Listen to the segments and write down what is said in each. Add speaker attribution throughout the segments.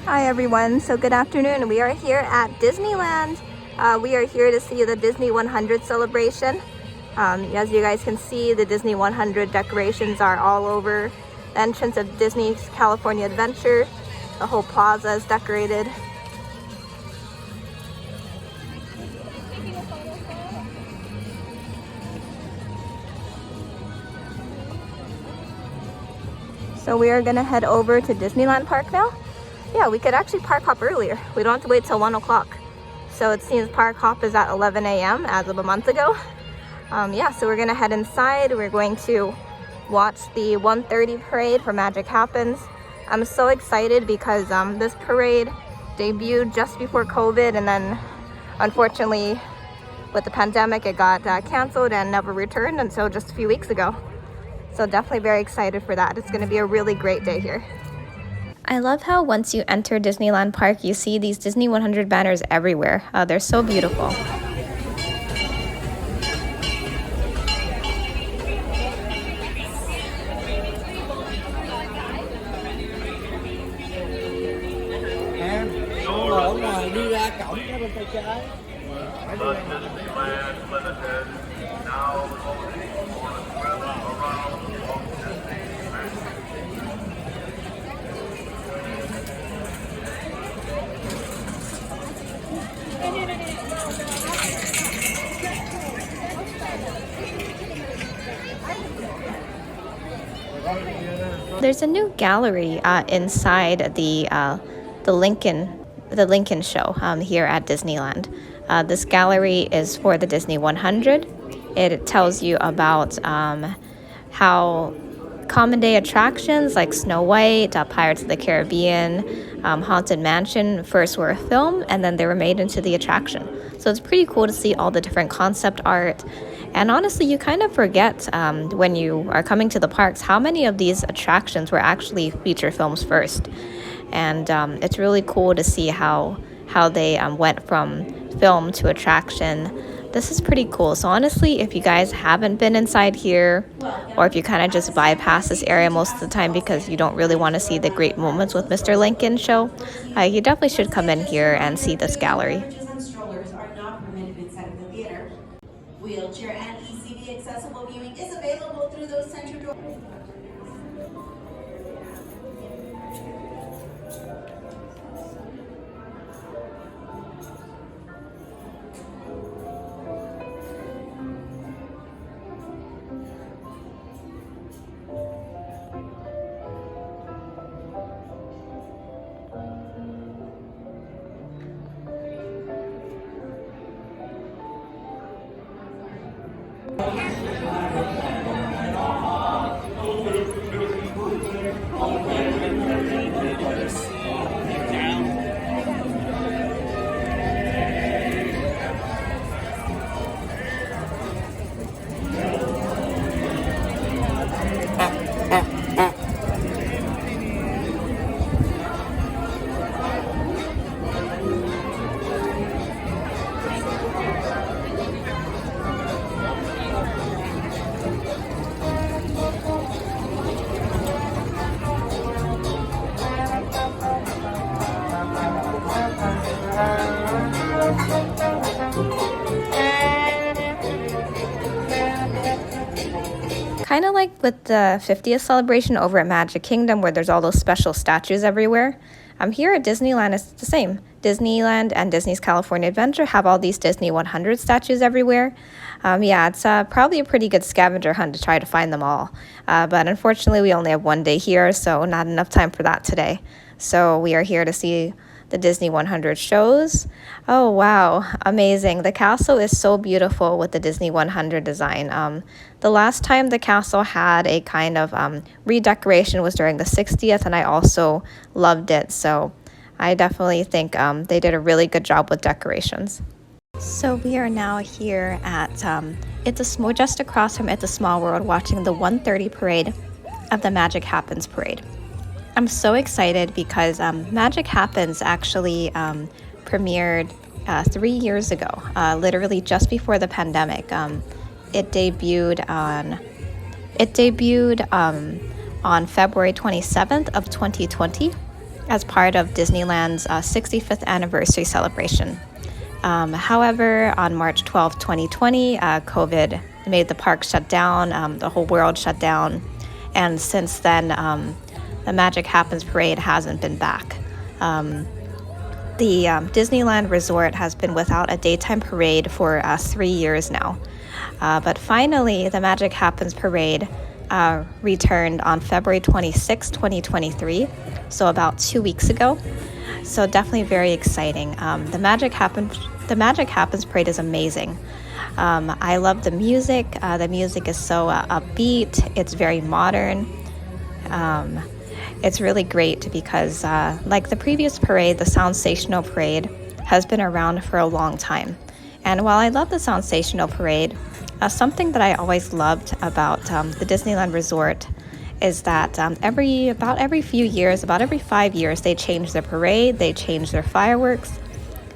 Speaker 1: Hi everyone, so good afternoon. We are here at Disneyland. We are here to see the Disney 100 celebration. As you guys can see, the Disney 100 decorations are all over the entrance of Disney's California Adventure. The whole plaza is decorated. So we are gonna head over to Disneyland Park now. Yeah, we could actually park hop earlier. We don't have to wait till 1 o'clock. So it seems park hop is at 11 a.m. as of a month ago. Yeah, so we're gonna head inside. We're going to watch the 1:30 parade for Magic Happens. I'm so excited because this parade debuted just before COVID, and then unfortunately with the pandemic it got canceled and never returned until just a few weeks ago. So definitely very excited for that. It's gonna be a really great day here. I love how once you enter Disneyland Park, you see these Disney 100 banners everywhere. They're so beautiful. There's a new gallery inside the Lincoln show here at Disneyland. This gallery is for the Disney 100. It tells you about how common day attractions like Snow White, Pirates of the Caribbean, Haunted Mansion first were a film and then they were made into the attraction. So it's pretty cool to see all the different concept art. And honestly, you kind of forget when you are coming to the parks how many of these attractions were actually feature films first. And it's really cool to see how they went from film to attraction. This is pretty cool. So honestly, if you guys haven't been inside here, or if you kind of just bypass this area most of the time because you don't really want to see the great moments with Mr. Lincoln show, you definitely should come in here and see this gallery.
Speaker 2: Wheelchair and ECV accessible viewing is available through those center doors.
Speaker 1: Kind of like with the 50th celebration over at Magic Kingdom where there's all those special statues everywhere. Here at Disneyland it's the same. Disneyland and Disney's California Adventure have all these Disney 100 statues everywhere. Yeah, it's probably a pretty good scavenger hunt to try to find them all. But unfortunately we only have one day here, so not enough time for that today. So we are here to see the Disney 100 shows. Oh wow, amazing. The castle is so beautiful with the Disney 100 design. The last time the castle had a kind of redecoration was during the 60th, and I also loved it. So I definitely think they did a really good job with decorations. So we are now here at just across from It's a Small World, watching the 1:30 parade of the Magic Happens parade. I'm so excited because Magic Happens actually premiered 3 years ago, literally just before the pandemic. It debuted on February 27th of 2020, as part of Disneyland's 65th anniversary celebration. However, on March 12, 2020, COVID made the park shut down, the whole world shut down, and since then, the Magic Happens Parade hasn't been back. The Disneyland Resort has been without a daytime parade for 3 years now. But finally, the Magic Happens Parade returned on February 26, 2023, so about 2 weeks ago. So definitely very exciting. The Magic Happens Parade is amazing. I love the music. The music is so upbeat. It's very modern. It's really great because, like the previous parade, the Soundsational Parade has been around for a long time. And while I love the Soundsational Parade, something that I always loved about the Disneyland Resort is that about every few years, about every 5 years, they change their parade, they change their fireworks,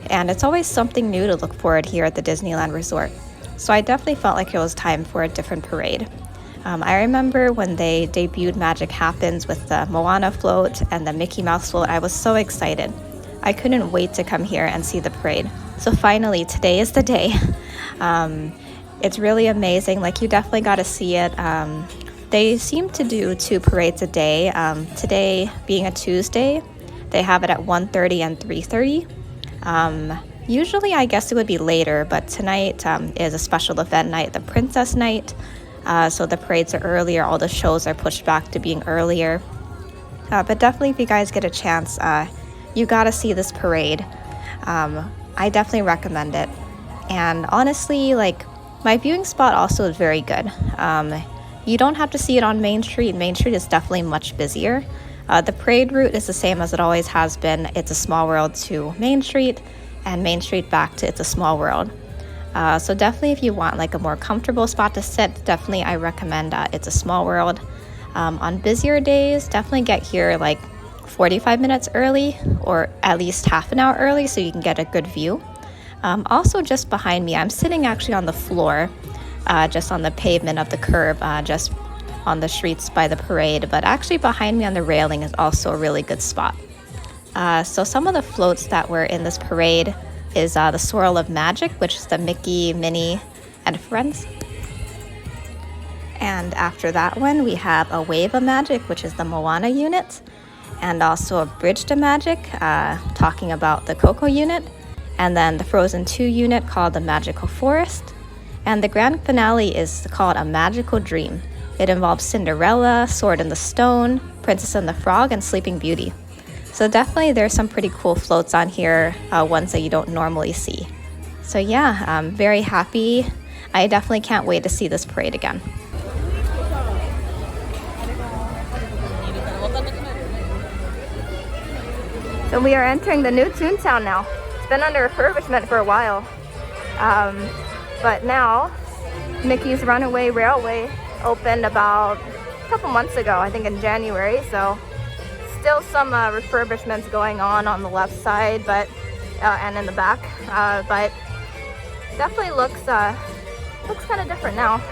Speaker 1: and it's always something new to look forward here at the Disneyland Resort. So I definitely felt like it was time for a different parade. I remember when they debuted Magic Happens with the Moana float and the Mickey Mouse float, I was so excited. I couldn't wait to come here and see the parade. So finally, today is the day. It's really amazing. Like, you definitely got to see it. They seem to do 2 parades a day. Today being a Tuesday, they have it at 1:30 and 3:30. Usually I guess it would be later, but tonight is a special event night, the Princess Night. So the parades are earlier, all the shows are pushed back to being earlier. But definitely if you guys get a chance, you gotta see this parade. I definitely recommend it. And honestly, like, my viewing spot also is very good. You don't have to see it on Main Street. Main Street is definitely much busier. The parade route is the same as it always has been. It's a Small World to Main Street, and Main Street back to It's a Small World. So definitely if you want like a more comfortable spot to sit, definitely I recommend It's a Small World. On busier days, definitely get here like 45 minutes early or at least half an hour early so you can get a good view. Also just behind me, I'm sitting actually on the floor, just on the pavement of the curb, just on the streets by the parade, but actually behind me on the railing is also a really good spot. So some of the floats that were in this parade is the Swirl of Magic, which is the Mickey, Minnie, and Friends. And after that one, we have a Wave of Magic, which is the Moana unit, and also a Bridge to Magic, talking about the Coco unit, and then the Frozen 2 unit called the Magical Forest. And the grand finale is called A Magical Dream. It involves Cinderella, Sword in the Stone, Princess and the Frog, and Sleeping Beauty. So definitely there's some pretty cool floats on here, ones that you don't normally see. So yeah, I'm very happy. I definitely can't wait to see this parade again. So we are entering the new Toontown now. It's been under refurbishment for a while. But now, Mickeys Runaway Railway opened about a couple months ago, I think in January, so still some refurbishments going on the left side, but and in the back, but definitely looks kind of different now.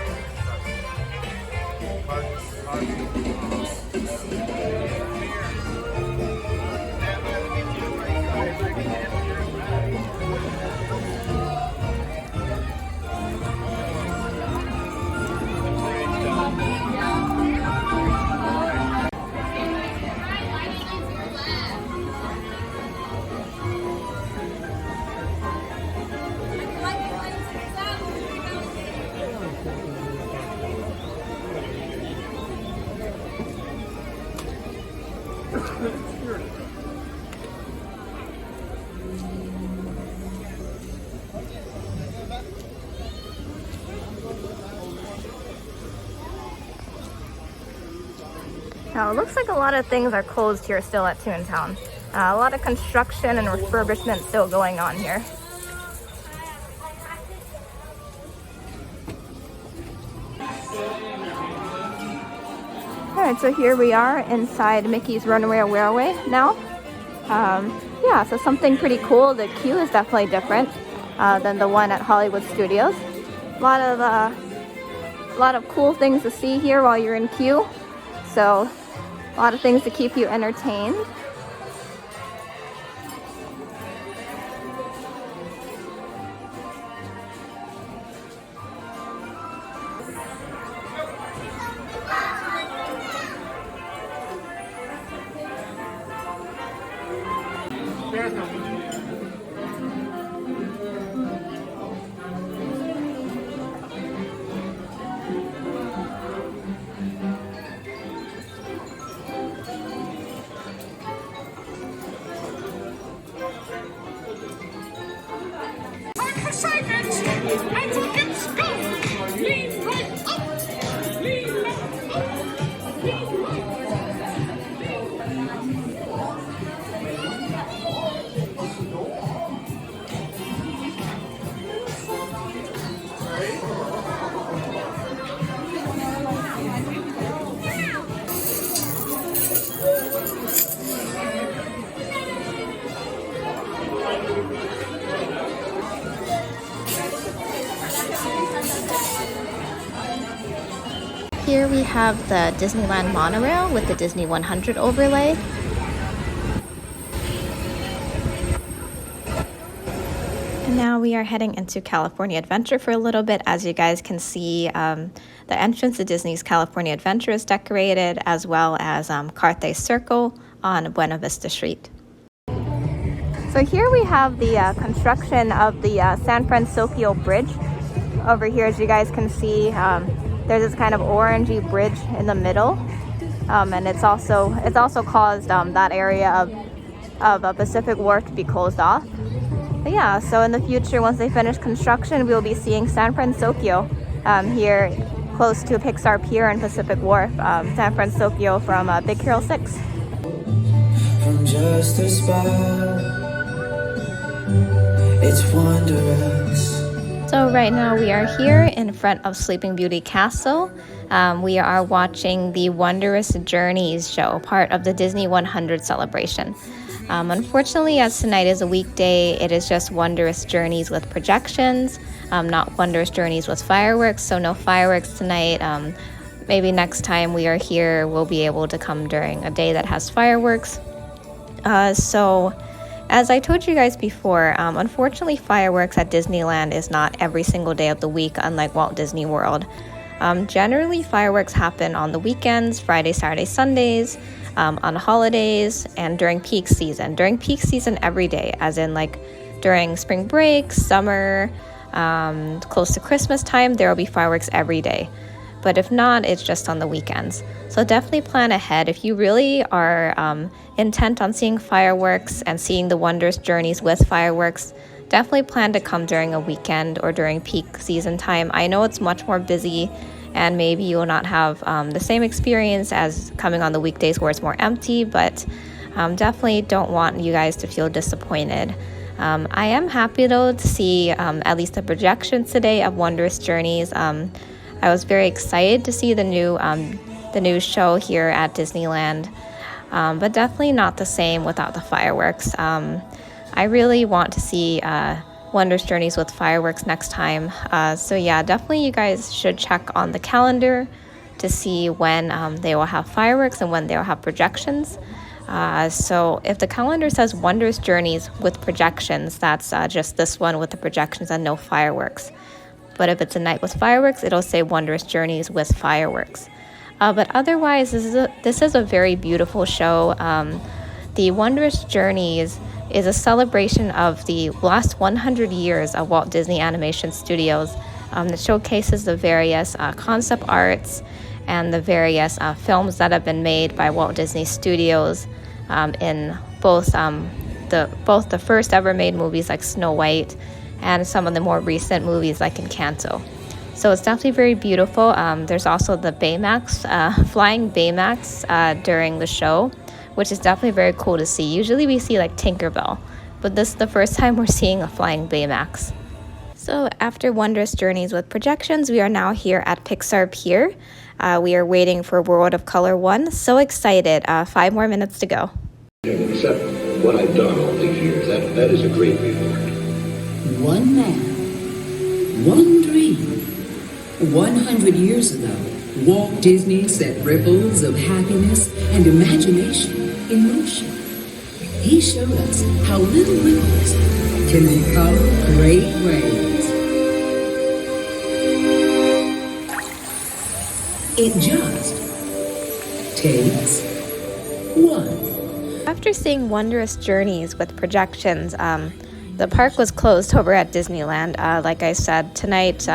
Speaker 1: Now, it looks like a lot of things are closed here still at Toontown. A lot of construction and refurbishment still going on here. Alright, so here we are inside Mickeys Runaway Railway now. Yeah, so something pretty cool. The queue is definitely different than the one at Hollywood Studios. A lot of cool things to see here while you're in queue. So a lot of things to keep you entertained. Here we have the Disneyland monorail with the Disney 100 overlay. And now we are heading into California Adventure for a little bit. As you guys can see, the entrance to Disney's California Adventure is decorated, as well as Carthay Circle on Buena Vista Street. So here we have the construction of the San Francisco Bridge. Over here, as you guys can see, there's this kind of orangey bridge in the middle, and it's also caused that area of Pacific Wharf to be closed off. But yeah, so in the future, once they finish construction, we'll be seeing San Francisco here close to Pixar Pier and Pacific Wharf, San Francisco from Big Hero 6.
Speaker 3: From just a spot, it's wondrous.
Speaker 1: So right now we are here in front of Sleeping Beauty Castle. We are watching the Wondrous Journeys show, part of the Disney 100 celebration. Unfortunately, as tonight is a weekday, it is just Wondrous Journeys with projections, not Wondrous Journeys with fireworks, so no fireworks tonight. Maybe next time we are here, we'll be able to come during a day that has fireworks. So as I told you guys before, unfortunately fireworks at Disneyland is not every single day of the week, unlike Walt Disney World. Generally, fireworks happen on the weekends, Friday, Saturday, Sundays, on holidays, and during peak season. During peak season every day, as in like during spring break, summer, close to Christmas time, there will be fireworks every day. But if not, it's just on the weekends. So definitely plan ahead. If you really are intent on seeing fireworks and seeing the Wondrous Journeys with fireworks, definitely plan to come during a weekend or during peak season time. I know it's much more busy, and maybe you will not have the same experience as coming on the weekdays where it's more empty, but definitely don't want you guys to feel disappointed. I am happy though to see at least the projections today of Wondrous Journeys. I was very excited to see the new show here at Disneyland, but definitely not the same without the fireworks. I really want to see Wondrous Journeys with fireworks next time. So yeah, definitely you guys should check on the calendar to see when they will have fireworks and when they will have projections. So if the calendar says Wondrous Journeys with projections, that's just this one with the projections and no fireworks. But if it's a night with fireworks, it'll say Wondrous Journeys with fireworks. But otherwise, this is a very beautiful show. The Wondrous Journeys is a celebration of the last 100 years of Walt Disney Animation Studios. That showcases the various concept arts and the various films that have been made by Walt Disney Studios in both the first ever made movies like Snow White and some of the more recent movies like Encanto. So it's definitely very beautiful. There's also the Baymax, flying Baymax during the show, which is definitely very cool to see. Usually we see like Tinkerbell, but this is the first time we're seeing a flying Baymax. So after Wondrous Journeys with projections, we are now here at Pixar Pier. We are waiting for World of Color 1. So excited. 5 more minutes to go.
Speaker 4: Except what I've done all these years, that is a great reward.
Speaker 5: One man, one dream. 100 years ago, Walt Disney set ripples of happiness and imagination in motion. He showed us how little ripples can become great waves. It just takes one.
Speaker 1: after seeing Wondrous Journeys with projections, the park was closed over at Disneyland. Like I said, tonight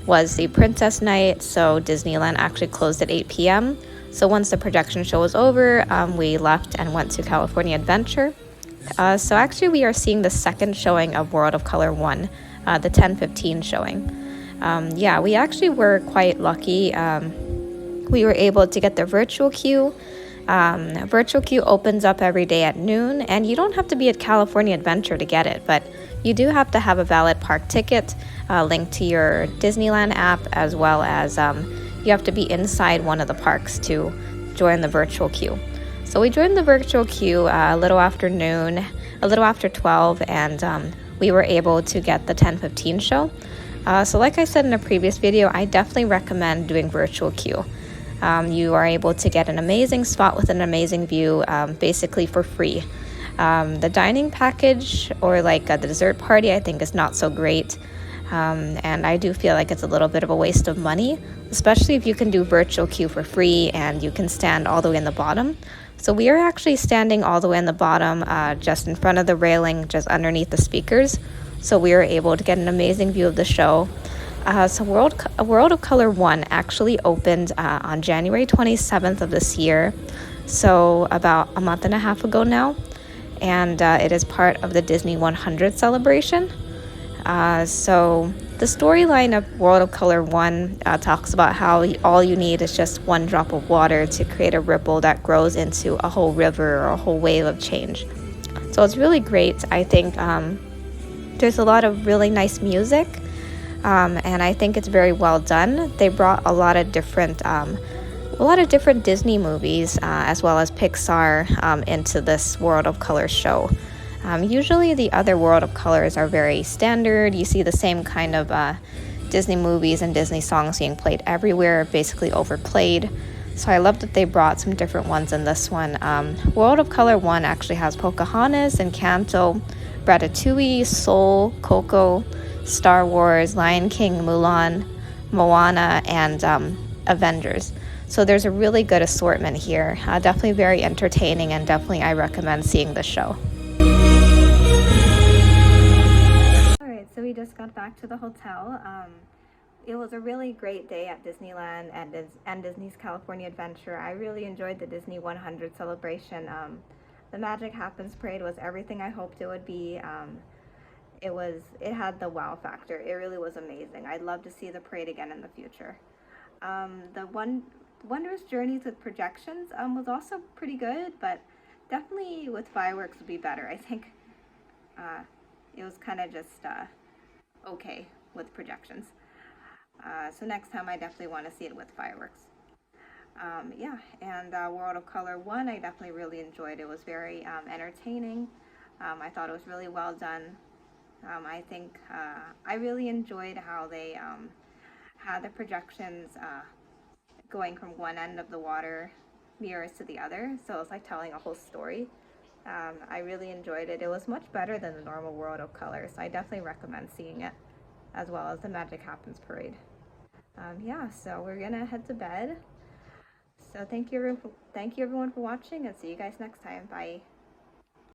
Speaker 1: was the princess night, so Disneyland actually closed at 8 p.m. So once the projection show was over, we left and went to California Adventure. So actually we are seeing the second showing of World of Color 1, the 10:15 showing. Yeah, we actually were quite lucky. We were able to get the virtual queue. Virtual queue opens up every day at noon, and you don't have to be at California Adventure to get it, but you do have to have a valid park ticket linked to your Disneyland app, as well as you have to be inside one of the parks to join the virtual queue. So we joined the virtual queue a little after noon, a little after 12, and we were able to get the 10:15 show. So like I said in a previous video, I definitely recommend doing virtual queue. You are able to get an amazing spot with an amazing view, basically for free. The dining package or like the dessert party, I think is not so great. And I do feel like it's a little bit of a waste of money, especially if you can do virtual queue for free and you can stand all the way in the bottom. So we are actually standing all the way in the bottom, just in front of the railing, just underneath the speakers. So we were able to get an amazing view of the show. So World of Color 1 actually opened on January 27th of this year, so about a month and a half ago now, and it is part of the Disney 100 celebration. So the storyline of World of Color 1 talks about how all you need is just one drop of water to create a ripple that grows into a whole river or a whole wave of change. So it's really great. I think there's a lot of really nice music. And I think it's very well done. They brought a lot of different Disney movies as well as Pixar into this World of Color show. Usually the other World of Colors are very standard. You see the same kind of Disney movies and Disney songs being played everywhere, basically overplayed. So I love that they brought some different ones in this one. World of Color 1 actually has Pocahontas, Encanto, Ratatouille, Soul, Coco, Star Wars, Lion King, Mulan, Moana, and Avengers. So there's a really good assortment here. Definitely very entertaining, and definitely I recommend seeing the show. Alright, so we just got back to the hotel. It was a really great day at Disneyland and Disney's California Adventure. I really enjoyed the Disney 100 celebration. The Magic Happens Parade was everything I hoped it would be. It had the wow factor. It really was amazing. I'd love to see the parade again in the future. The Wondrous Journeys with projections was also pretty good, but definitely with fireworks would be better. I think it was kind of just okay with projections. So next time I definitely want to see it with fireworks. Yeah, and World of Color 1 I definitely really enjoyed. It was very entertaining. I thought it was really well done. I think I really enjoyed how they had the projections going from one end of the water mirrors to the other, so it was like telling a whole story. I really enjoyed it. It was much better than the normal World of Color, so I definitely recommend seeing it, as well as the Magic Happens Parade. Yeah, so we're gonna head to bed. So thank you everyone for watching, and see you guys next time. Bye.